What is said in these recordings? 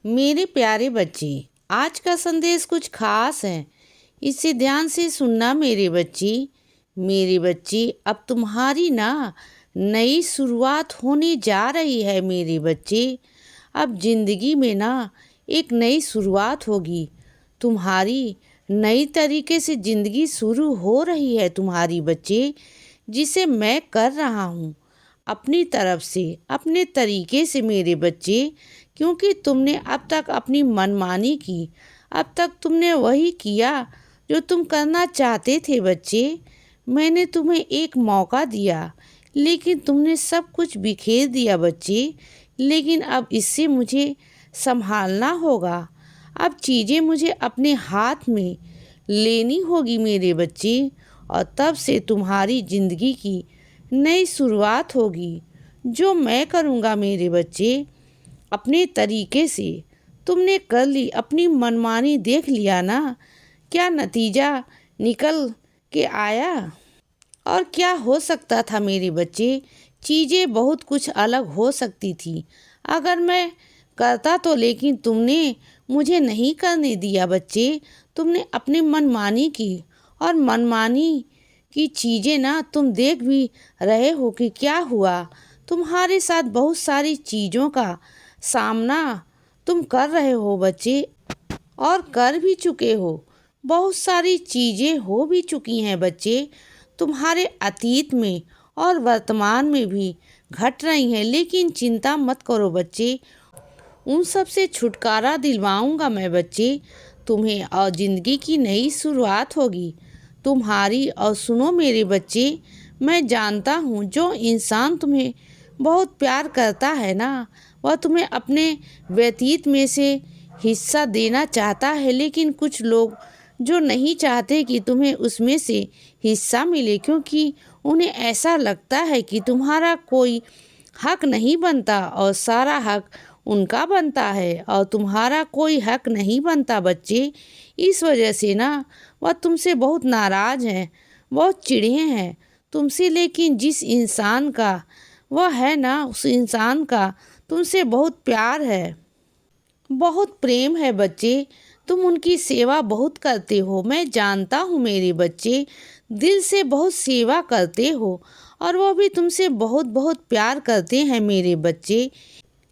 मेरे प्यारे बच्चे, आज का संदेश कुछ खास है। इसे ध्यान से सुनना मेरे बच्चे। मेरे बच्चे, अब तुम्हारी ना नई शुरुआत होने जा रही है मेरे बच्चे। अब जिंदगी में ना एक नई शुरुआत होगी। तुम्हारी नई तरीके से जिंदगी शुरू हो रही है तुम्हारी बच्चे, जिसे मैं कर रहा हूँ अपनी तरफ से, अपने तरीके से मेरे बच्चे। क्योंकि तुमने अब तक अपनी मनमानी की, अब तक तुमने वही किया जो तुम करना चाहते थे बच्चे। मैंने तुम्हें एक मौका दिया, लेकिन तुमने सब कुछ बिखेर दिया बच्चे। लेकिन अब इससे मुझे संभालना होगा। अब चीज़ें मुझे अपने हाथ में लेनी होगी मेरे बच्चे, और तब से तुम्हारी ज़िंदगी की नई शुरुआत होगी, जो मैं करूँगा मेरे बच्चे अपने तरीके से। तुमने कर ली अपनी मनमानी, देख लिया ना क्या नतीजा निकल के आया। और क्या हो सकता था मेरे बच्चे, चीज़ें बहुत कुछ अलग हो सकती थी अगर मैं करता तो, लेकिन तुमने मुझे नहीं करने दिया बच्चे। तुमने अपनी मनमानी की, और मनमानी की चीज़ें ना तुम देख भी रहे हो कि क्या हुआ। तुम्हारे साथ बहुत सारी चीज़ों का सामना तुम कर रहे हो बच्चे, और कर भी चुके हो। बहुत सारी चीज़ें हो भी चुकी हैं बच्चे, तुम्हारे अतीत में और वर्तमान में भी घट रही हैं। लेकिन चिंता मत करो बच्चे, उन सब से छुटकारा दिलवाऊंगा मैं बच्चे तुम्हें, और ज़िंदगी की नई शुरुआत होगी तुम्हारी। और सुनो मेरे बच्चे, मैं जानता हूँ जो इंसान तुम्हें बहुत प्यार करता है ना, वह तुम्हें अपने व्यतीत में से हिस्सा देना चाहता है। लेकिन कुछ लोग जो नहीं चाहते कि तुम्हें उसमें से हिस्सा मिले, क्योंकि उन्हें ऐसा लगता है कि तुम्हारा कोई हक नहीं बनता और सारा हक उनका बनता है, और तुम्हारा कोई हक नहीं बनता बच्चे। इस वजह से ना वह तुमसे बहुत नाराज़ हैं, बहुत चिढ़े हैं तुमसे। लेकिन जिस इंसान का वह है ना, उस इंसान का तुमसे बहुत प्यार है, बहुत प्रेम है बच्चे। तुम उनकी सेवा बहुत करते हो, मैं जानता हूँ मेरे बच्चे, दिल से बहुत सेवा करते हो, और वह भी तुमसे बहुत बहुत प्यार करते हैं मेरे बच्चे।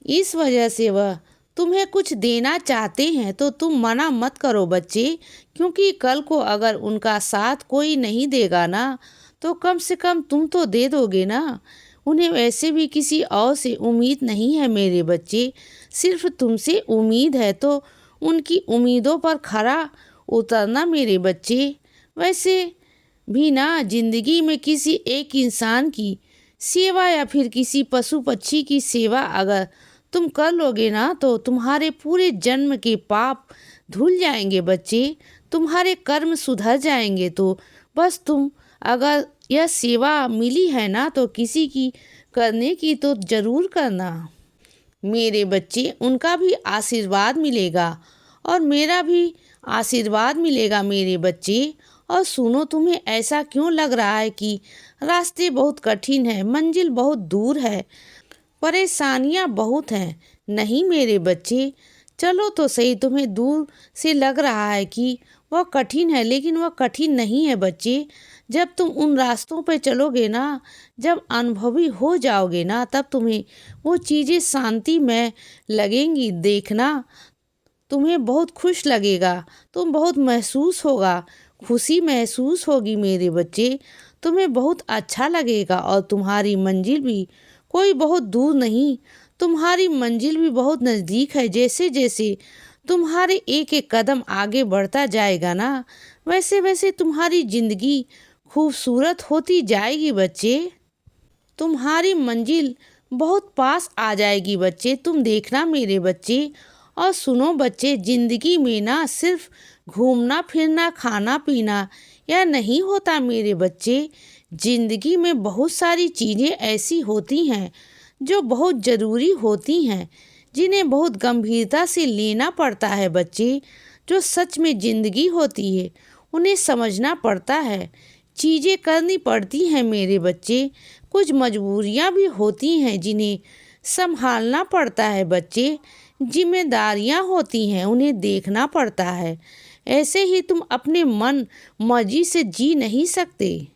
इस वजह से वह तुम्हें कुछ देना चाहते हैं, तो तुम मना मत करो बच्चे। क्योंकि कल को अगर उनका साथ कोई नहीं देगा ना, तो कम से कम तुम तो दे दोगे ना। उन्हें वैसे भी किसी और से उम्मीद नहीं है मेरे बच्चे, सिर्फ तुमसे उम्मीद है। तो उनकी उम्मीदों पर खरा उतरना मेरे बच्चे। वैसे भी ना ज़िंदगी में किसी एक इंसान की सेवा या फिर किसी पशु पक्षी की सेवा अगर तुम कर लोगे ना, तो तुम्हारे पूरे जन्म के पाप धुल जाएंगे बच्चे, तुम्हारे कर्म सुधर जाएंगे। तो बस तुम अगर यह सेवा मिली है ना, तो किसी की करने की तो ज़रूर करना मेरे बच्चे। उनका भी आशीर्वाद मिलेगा और मेरा भी आशीर्वाद मिलेगा मेरे बच्चे। और सुनो, तुम्हें ऐसा क्यों लग रहा है कि रास्ते बहुत कठिन है, मंजिल बहुत दूर है, परेशानियां बहुत हैं? नहीं मेरे बच्चे, चलो तो सही, तुम्हें दूर से लग रहा है कि वह कठिन है, लेकिन वह कठिन नहीं है बच्चे। जब तुम उन रास्तों पर चलोगे ना, जब अनुभवी हो जाओगे ना, तब तुम्हें वो चीज़ें शांति में लगेंगी। देखना, तुम्हें बहुत खुश लगेगा, तुम बहुत महसूस होगा, खुशी महसूस होगी मेरे बच्चे। तुम्हें बहुत अच्छा लगेगा, और तुम्हारी मंजिल भी कोई बहुत दूर नहीं, तुम्हारी मंजिल भी बहुत नज़दीक है। जैसे जैसे तुम्हारे एक एक कदम आगे बढ़ता जाएगा ना, वैसे वैसे तुम्हारी ज़िंदगी खूबसूरत होती जाएगी बच्चे। तुम्हारी मंजिल बहुत पास आ जाएगी बच्चे, तुम देखना मेरे बच्चे। और सुनो बच्चे, ज़िंदगी में ना सिर्फ घूमना फिरना, खाना पीना या नहीं होता मेरे बच्चे। ज़िंदगी में बहुत सारी चीज़ें ऐसी होती हैं जो बहुत ज़रूरी होती हैं, जिन्हें बहुत गंभीरता से लेना पड़ता है बच्चे। जो सच में ज़िंदगी होती है, उन्हें समझना पड़ता है, चीज़ें करनी पड़ती हैं मेरे बच्चे। कुछ मजबूरियाँ भी होती हैं जिन्हें संभालना पड़ता है बच्चे। जिम्मेदारियां होती हैं, उन्हें देखना पड़ता है। ऐसे ही तुम अपने मन मर्जी से जी नहीं सकते।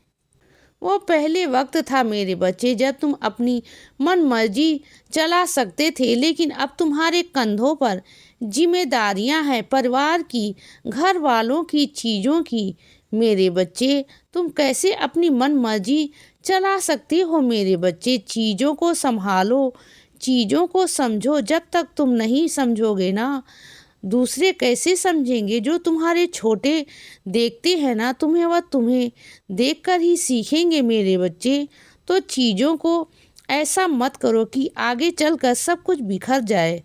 वो पहले वक्त था मेरे बच्चे जब तुम अपनी मन मर्जी चला सकते थे, लेकिन अब तुम्हारे कंधों पर जिम्मेदारियां हैं, परिवार की, घर वालों की, चीज़ों की। मेरे बच्चे, तुम कैसे अपनी मन मर्जी चला सकते हो मेरे बच्चे? चीज़ों को संभालो, चीज़ों को समझो। जब तक तुम नहीं समझोगे ना, दूसरे कैसे समझेंगे? जो तुम्हारे छोटे देखते हैं ना तुम्हें, वह तुम्हें देखकर ही सीखेंगे मेरे बच्चे। तो चीज़ों को ऐसा मत करो कि आगे चलकर सब कुछ बिखर जाए,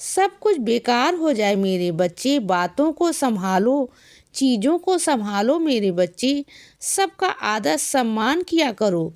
सब कुछ बेकार हो जाए मेरे बच्चे। बातों को संभालो, चीज़ों को संभालो मेरे बच्चे। सबका आदर सम्मान किया करो,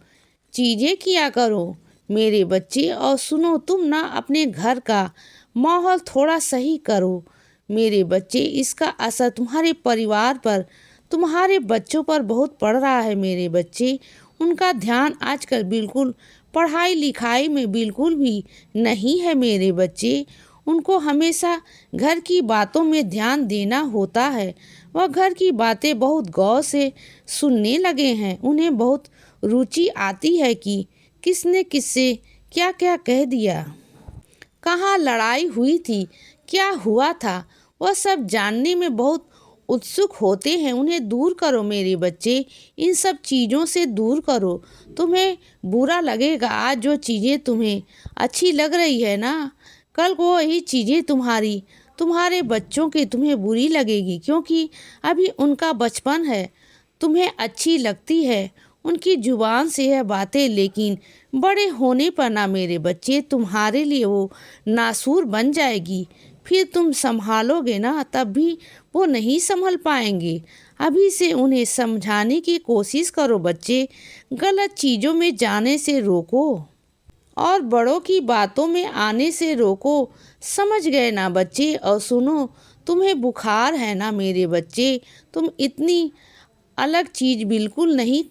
चीज़ें किया करो मेरे बच्चे। और सुनो, तुम ना अपने घर का माहौल थोड़ा सही करो मेरे बच्चे। इसका असर तुम्हारे परिवार पर, तुम्हारे बच्चों पर बहुत पड़ रहा है मेरे बच्चे। उनका ध्यान आजकल बिल्कुल पढ़ाई लिखाई में बिल्कुल भी नहीं है मेरे बच्चे। उनको हमेशा घर की बातों में ध्यान देना होता है। वह घर की बातें बहुत गौर से सुनने लगे हैं। उन्हें बहुत रुचि आती है कि किसने किससे क्या क्या कह दिया, कहाँ लड़ाई हुई थी, क्या हुआ था। वह सब जानने में बहुत उत्सुक होते हैं। उन्हें दूर करो मेरे बच्चे, इन सब चीज़ों से दूर करो। तुम्हें बुरा लगेगा आज जो चीज़ें तुम्हें अच्छी लग रही है ना, कल को वही चीज़ें तुम्हारे बच्चों की तुम्हें बुरी लगेगी, क्योंकि अभी उनका बचपन है। तुम्हें अच्छी लगती है उनकी जुबान से यह बातें, लेकिन बड़े होने पर ना मेरे बच्चे, तुम्हारे लिए वो नासूर बन जाएगी। फिर तुम संभालोगे ना, तब भी वो नहीं संभल पाएंगे। अभी से उन्हें समझाने की कोशिश करो बच्चे। गलत चीज़ों में जाने से रोको और बड़ों की बातों में आने से रोको। समझ गए ना बच्चे? और सुनो, तुम्हें बुखार है ना मेरे बच्चे, तुम इतनी अलग चीज़ बिल्कुल नहीं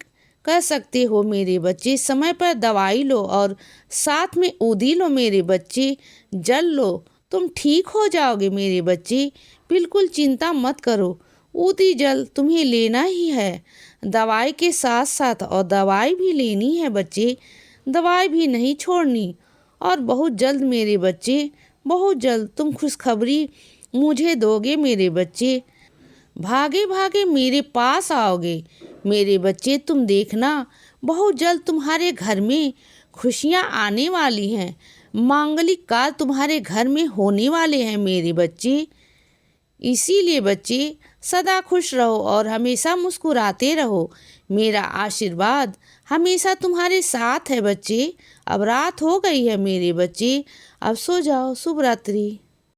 कर सकते हो मेरे बच्चे। समय पर दवाई लो और साथ में ऊधी लो मेरे बच्चे, जल लो, तुम ठीक हो जाओगे मेरे बच्चे। बिल्कुल चिंता मत करो, ऊधी जल तुम्हें लेना ही है दवाई के साथ साथ, और दवाई भी लेनी है बच्चे, दवाई भी नहीं छोड़नी। और बहुत जल्द मेरे बच्चे, बहुत जल्द तुम खुशखबरी मुझे दोगे मेरे बच्चे। भागे भागे मेरे पास आओगे मेरे बच्चे। तुम देखना, बहुत जल्द तुम्हारे घर में खुशियाँ आने वाली हैं, मांगलिक कार्य तुम्हारे घर में होने वाले हैं मेरे बच्चे। इसीलिए बच्चे, सदा खुश रहो और हमेशा मुस्कुराते रहो। मेरा आशीर्वाद हमेशा तुम्हारे साथ है बच्चे। अब रात हो गई है मेरे बच्चे, अब सो जाओ। शुभ रात्रि।